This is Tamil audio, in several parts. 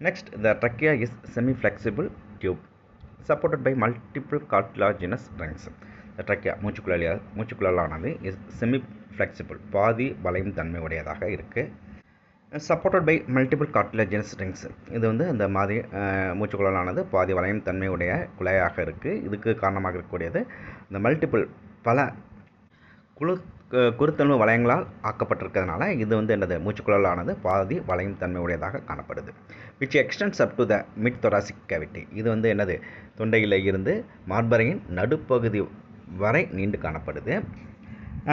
Next, the trachea is semi-flexible tube supported by multiple cartilaginous rings. The trachea மூச்சுக்குழலானது is semi-flexible, பாதி வளையும் தன்மை உடையதாக இருக்குது. Supported by multiple cartilaginous rings. இது வந்து இந்த மாதிரி மூச்சுக்குழலானது பாதி வளையும் தன்மை உடைய குழாயாக இருக்குது. இதுக்கு காரணமாக இருக்கக்கூடியது இந்த மல்டிபிள் பல குருத்தெலும்பு வளையங்களால் ஆக்கப்பட்டிருக்கிறதுனால இது வந்து என்னது மூச்சுக்குழலானது பாதி வளையும் தன்மை உடையதாக காணப்படுது. Which extends up to the mid thoracic cavity. இது வந்து என்னது தொண்டையில் இருந்து மார்பறையின் நடுப்பகுதி வரை நீண்டு காணப்படுது.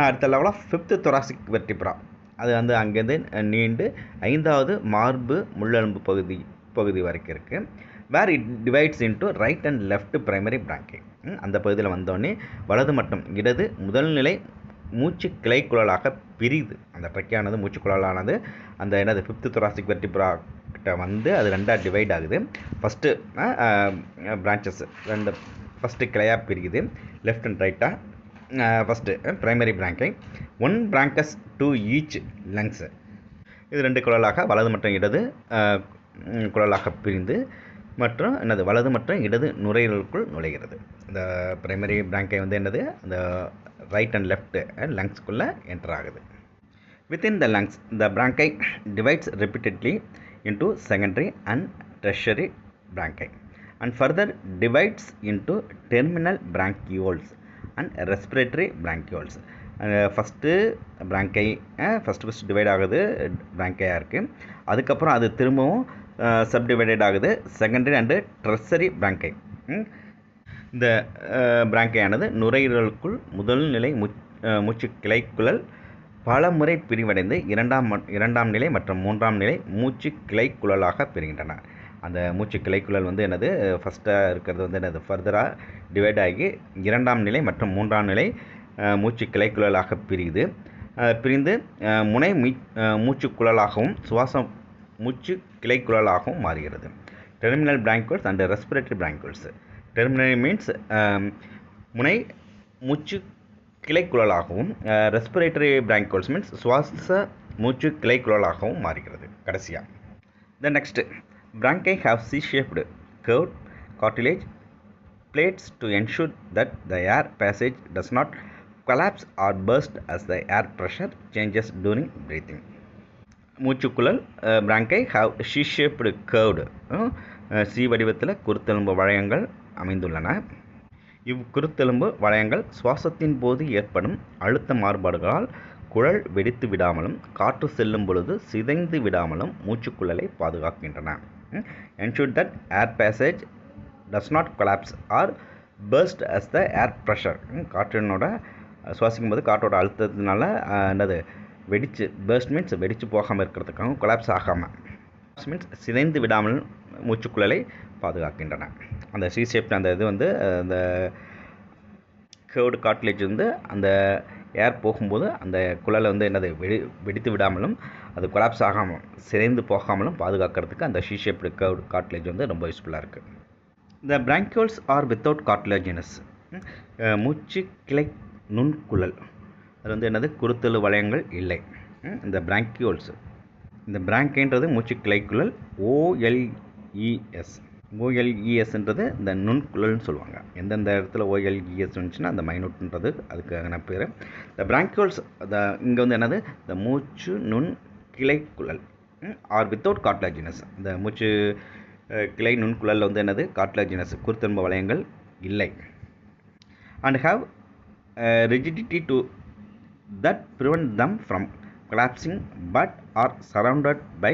அடுத்த level of 5th thoracic vertebra. அது வந்து அங்கேருந்து நீண்டு 5வது மார்பு முள்ளெலும்பு பகுதி வரைக்கும் இருக்குது. Where it divides into right and left primary பிராங்கை. அந்த பகுதியில் வந்தோடனே வலது மற்றும் இடது முதல்நிலை மூச்சு கிளைக்குழலாக பிரியுது. அந்த ட்ரக்கியானது மூச்சுக்குழலானது அந்த என்னது 5th thoracic vertebra கிட்ட வந்து அது ரெண்டாக டிவைட் ஆகுது. ஃபஸ்ட்டு பிரான்ச்சஸ் ஃபஸ்ட்டு கிளையாக பிரியுது லெஃப்ட் அண்ட் ரைட்டாக. First primary பிராங்கை 1 branchus to each lungs. இது 2 குழலாக வலது மற்றும் இடது குழலாக பிரிந்து மற்றும் என்னது வலது மற்றும் இடது நுரையீரலுக்குள் நுழைகிறது. இந்த பிரைமரி பிராங்கை வந்து என்னது அந்த ரைட் அண்ட் லெஃப்ட் லங்ஸ்க்குள்ளே என்டர் ஆகுது. Within the lungs the பிராங்கை divides repeatedly into secondary and tertiary bronchi and further divides into terminal bronchioles and respiratory bronchioles. First பிராங்கை first divide ஆகுது பிராங்கையாக இருக்குது. அதுக்கப்புறம் அது திரும்பவும் சப்டிவைடட் ஆகுது செகண்டரி அண்டு ட்ரெஸ்ஸரி பிராங்கை. இந்த பிராங்கையானது நுரையீரலுக்குள் முதல் நிலை மூச்சு கிளைக்குழல் பல முறை பிரிவடைந்து இரண்டாம் நிலை மற்றும் 3ஆம் நிலை மூச்சு கிளைக்குழலாக பிரிகின்றன. அந்த மூச்சு கிளைக்குழல் வந்து என்னது ஃபஸ்ட்டாக இருக்கிறது வந்து என்னது ஃபர்தராக டிவைட் ஆகி 2ஆம் நிலை மற்றும் 3ஆம் நிலை மூச்சு கிளைக்குழலாக பிரிந்து முனை மூச்சுக்குழலாகவும் சுவாச மூச்சு கிளைக்குழலாகவும் மாறுகிறது. Terminal bronchioles and respiratory bronchioles. Terminal means முனை மூச்சு கிளைக்குழலாகவும், ரெஸ்பிரேட்டரி பிராங்கியோல்ஸ் மீன்ஸ் சுவாச மூச்சு கிளைக்குழலாகவும் மாறுகிறது கடைசியாக. The next, bronchi have C-shaped curved cartilage plates to ensure that the air passage does not collapse or burst as the air pressure changes during breathing. மூச்சுக்குழல் bronchi have C-shaped curved C வடிவத்தில் குருத்தெலும்பு வளையங்கள் அமைந்துள்ளன. இவ்குருத்தெலும்பு வளையங்கள் சுவாசத்தின் போது ஏற்படும் அழுத்த மாறுபாடுகளால் குழல் வெடித்து விடாமலும் காற்று செல்லும் பொழுது சிதைந்து விடாமலும் மூச்சுக்குழலை பாதுகாக்கின்றன. ensure that air passage does not collapse or burst as the air pressure. காற்றினோட சுவாசிக்கும் போது காற்றோட அழுத்தத்தினால என்னது வெடிச்சு burst மீன்ஸ் வெடிச்சு போகாமல் இருக்கிறதுக்காகவும் கொலாப்ஸ் ஆகாமல் மீன்ஸ் சிதைந்து விடாமல் மூச்சுக்குழலை பாதுகாக்கின்றன. அந்த சி ஷேப் அந்த இது வந்து அந்த கேர்வ்டு கார்ட்லேஜ் வந்து அந்த ஏர் போகும்போது அந்த குழலை வந்து என்னது வெடித்து விடாமலும் அது கொலாப்ஸ் ஆகாமல் சிதைந்து போகாமலும் பாதுகாக்கிறதுக்கு அந்த சி ஷேப்டு கேர்வ்டு கார்ட்லேஜ் வந்து ரொம்ப யூஸ்ஃபுல்லாக இருக்குது. இந்த பிராங்கியோல்ஸ் ஆர் வித்தவுட் கார்ட்லேஜினஸ். மூச்சு கிளை நுண்குழல் அது வந்து என்னது குருத்தெலு வளையங்கள் இல்லை. இந்த பிராங்கியோல்ஸ் இந்த பிராங்கைன்றது மூச்சு கிளைக்குழல் ஓஎல்இஎஸ்ன்றது இந்த நுண்குழல்னு சொல்லுவாங்க. எந்தெந்த இடத்துல ஓஎல்இஎஸ் வந்துச்சுன்னா அந்த மைனூட்ன்றது அதுக்கான பேர். இந்த பிராங்கியோல்ஸ் இங்கே வந்து என்னது இந்த மூச்சு நுண் கிளைக்குழல் ஆர் வித்தவுட் கார்ட்லேஜினஸ். இந்த மூச்சு கிளை நுண்குழலில் வந்து என்னது கார்ட்லேஜினஸ் குருத்தெலும்பு வளையங்கள் இல்லை. And have rigidity to that prevent them from collapsing but are surrounded by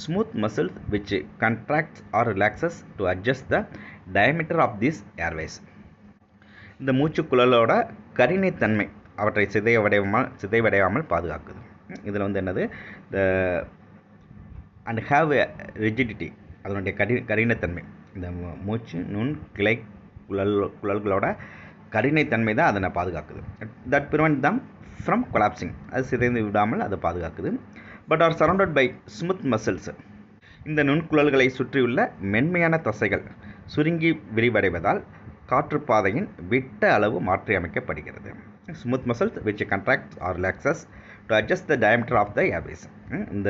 smooth muscles which contracts or relaxes to adjust the diameter of these airways. இந்த மூச்சுக்குழலோட கரிணைத்தன்மை அவற்றை சிதைவடையாமல் பாதுகாக்குது. இதில் வந்து என்னது இந்த அண்ட் ஹாவ் ரிஜிடிட்டி அதனுடைய கரிணைத்தன்மை இந்த மூச்சு நுண் கிளை குழல்களோட கரிணைத்தன்மை தான் அதனை பாதுகாக்குது. That prevent them from collapsing அது சிதைந்து விடாமல் அதை பாதுகாக்குது. But are surrounded by smooth muscles. இந்த நுண்குழல்களை சுற்றியுள்ள மென்மையான தசைகள் சுருங்கி விரிவடைவதால் காற்றுப்பாதையின் விட்ட அளவு மாற்றி அமைக்கப்படுகிறது. Smooth muscles which contracts or relaxes to adjust the diameter of the airways. இந்த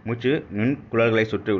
மூச்சு நுண்குழல்களை சுற்றி